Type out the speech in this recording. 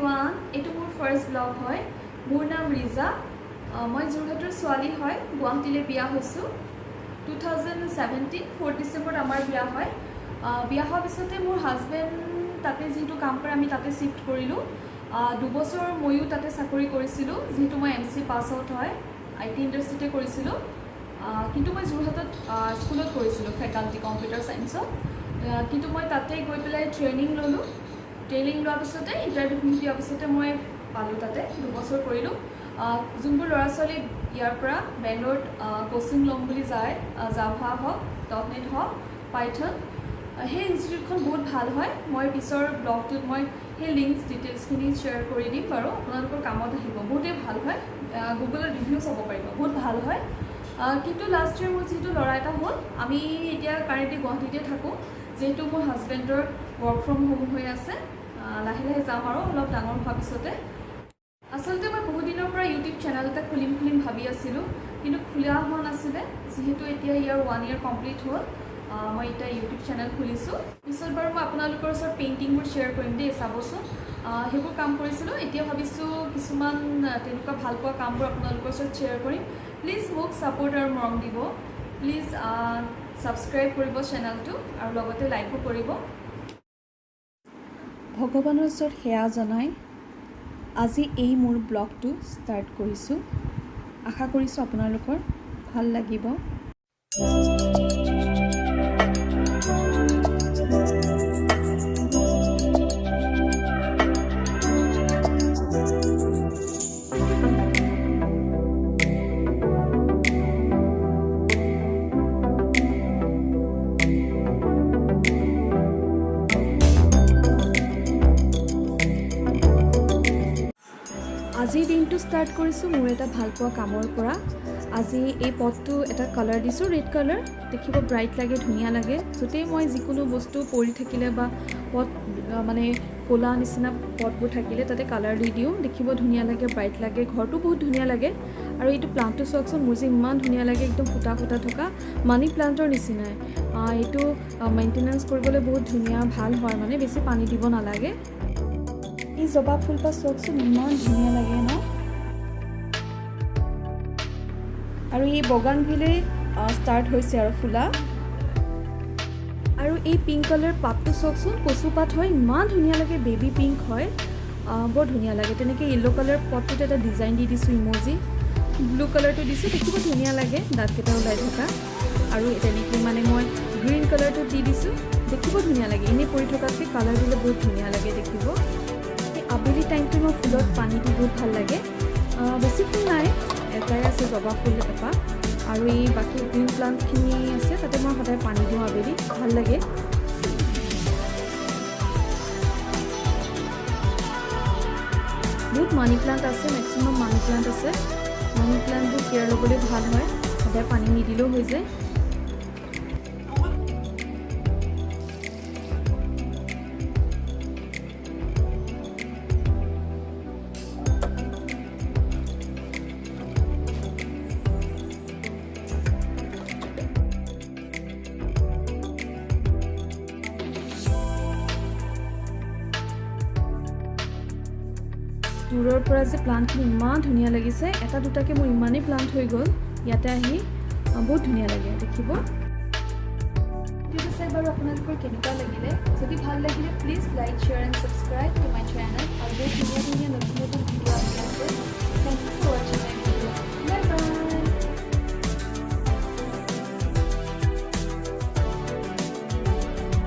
everyone, এইটো মোৰ first blog হয়। মোৰ নাম ৰিজা। মই যোৰহাটৰ ছোৱালী হয়। গুৱাহাটীলৈ বিয়া হৈছোঁ 2017 4 ডিচেম্বৰত আমাৰ বিয়া হয়। বিয়া হোৱাৰ পিছতে মোৰ হাজবেণ্ড তাতে যিটো কাম কৰে আমি তাতে শিফ্ট কৰিলোঁ। 2 বছৰ ময়ো তাতে চাকৰি কৰিছিলোঁ, যিহেতু মই MC পাছ আউট হয়, IT ইণ্ডাষ্ট্ৰিতে কৰিছিলোঁ। কিন্তু মই যোৰহাটত স্কুলত কৰিছিলোঁ ফেকাল্টি কম্পিউটাৰ ছায়েন্সত। কিন্তু মই তাতে গৈ পেলাই ট্ৰেইনিং ল'লোঁ। ট্ৰেইনিং লোৱাৰ পিছতে ইণ্টাৰভিউ দিয়াৰ পিছতে মই পালোঁ, তাতে 2 বছৰ কৰিলোঁ। যোনবোৰ ল'ৰা ছোৱালী ইয়াৰ পৰা বেংগলোৰত কোচিং ল'ম বুলি যায়, জাভা হওক, .NET হওক, পাইথন, সেই ইনষ্টিটিউটখন বহুত ভাল হয়। মই পিছৰ ব্লগটোত মই সেই লিংকছ ডিটেইলছখিনি শ্বেয়াৰ কৰি দিম বাৰু, আপোনালোকৰ কামত আহিব। বহুতেই ভাল হয়, গুগলত ৰিভিউ চাব পাৰিব, বহুত ভাল হয়। কিন্তু লাষ্ট ইয়েৰ মোৰ যিহেতু ল'ৰা এটা হ'ল, আমি এতিয়া কাৰেণ্টলি গুৱাহাটীতে থাকোঁ, যিহেতু মোৰ হাজবেণ্ডৰ ৱৰ্ক ফ্ৰম হোম হৈ আছে। লাহে লাহে যাম আৰু অলপ ডাঙৰ হোৱাৰ পিছতে। আচলতে মই বহুত দিনৰ পৰা ইউটিউব চেনেল এটা খুলিম ভাবি আছিলোঁ, কিন্তু খোলা হোৱা নাছিলে। যিহেতু এতিয়া ইয়াৰ 1 year কমপ্লিট হ'ল, মই এতিয়া ইউটিউব চেনেল খুলিছোঁ। পিছত বাৰু মই আপোনালোকৰ ওচৰত পেইণ্টিংবোৰ শ্বেয়াৰ কৰিম দেই, চাবচোন। সেইবোৰ কাম কৰিছিলোঁ। এতিয়া ভাবিছোঁ কিছুমান তেনেকুৱা ভাল পোৱা কামবোৰ আপোনালোকৰ ওচৰত শ্বেয়াৰ কৰিম। প্লিজ মোক ছাপোৰ্ট আৰু মৰম দিব। প্লিজ ছাবস্ক্ৰাইব কৰিব চেনেলটো আৰু লগতে লাইকো কৰিব। ভগৱানৰ ওচৰত সেৱা জনাই আজি এই মোৰ ব্লগটো ষ্টাৰ্ট কৰিছোঁ। আশা কৰিছোঁ আপোনালোকৰ ভাল লাগিব। আজিৰ দিনটো ষ্টাৰ্ট কৰিছোঁ মোৰ এটা ভালপোৱা কামৰ পৰা। আজি এই পটটো এটা কালাৰ দিছোঁ, ৰেড কালাৰ, দেখিব ব্ৰাইট লাগে, ধুনীয়া লাগে। য'তেই মই যিকোনো বস্তু পৰি থাকিলে বা পট মানে ক'লা নিচিনা পটবোৰ থাকিলে তাতে কালাৰ দি দিওঁ, দেখিব ধুনীয়া লাগে, ব্ৰাইট লাগে, ঘৰটো বহুত ধুনীয়া লাগে। আৰু এইটো প্লাণ্টটো চাওকচোন, মোৰ যে ইমান ধুনীয়া লাগে, একদম ফুটা ফুটা থকা মানি প্লাণ্টৰ নিচিনাই। এইটো মেইনটেনেঞ্চ কৰিবলৈ বহুত ধুনীয়া, ভাল হয়, মানে বেছি পানী দিব নালাগে। এই জবা ফুলপাহ চাওকচোন, ইমান ধুনীয়া লাগে ন। আৰু এই বগানভিলে ষ্টাৰ্ট হৈছে আৰু ফুলা। আৰু এই পিংক কালাৰ পাতটো চাওকচোন, কচু পাত হয়, ইমান ধুনীয়া লাগে, বেবী পিংক হয়, বৰ ধুনীয়া লাগে। তেনেকৈ য়েল্ল' কালাৰ পটটোত এটা ডিজাইন দি দিছোঁ, ইম'জি। ব্লু কালাৰটো দিছোঁ, দেখিব ধুনীয়া লাগে, দাঁতকেইটা ওলাই থকা। আৰু তেনেকৈ মানে মই গ্ৰীণ কালাৰটো দি দিছোঁ, দেখিব ধুনীয়া লাগে। এনেই পৰি থকাতকৈ কালাৰ দিলে বহুত ধুনীয়া লাগে দেখিব। আবেলি টাইমটো মই ফুলত পানী দি বহুত ভাল লাগে। বেছি ফুল নাই, এটাই আছে জবা ফুল এপাহ, আৰু এই বাকী গ্ৰীণ প্লাণ্টখিনি আছে, তাতে মই সদায় পানী দিওঁ আবেলি, ভাল লাগে। বহুত মানি প্লাণ্ট আছে, মেক্সিমাম মানি প্লাণ্ট আছে। মানি প্লাণ্টবোৰ কেয়াৰ ল'বলৈ ভাল হয়, সদায় পানী নিদিলেও হৈ যায়। দূৰৰ পৰা যে প্লাণ্টখিনি ইমান ধুনীয়া লাগিছে, এটা দুটাকৈ মোৰ ইমানেই প্লাণ্ট হৈ গ'ল ইয়াতে আহি, বহুত ধুনীয়া লাগে দেখিব। ঠিক আছে বাৰু, আপোনালোকৰ কেনেকুৱা লাগিলে? যদি ভাল লাগিলে please like, share and subscribe.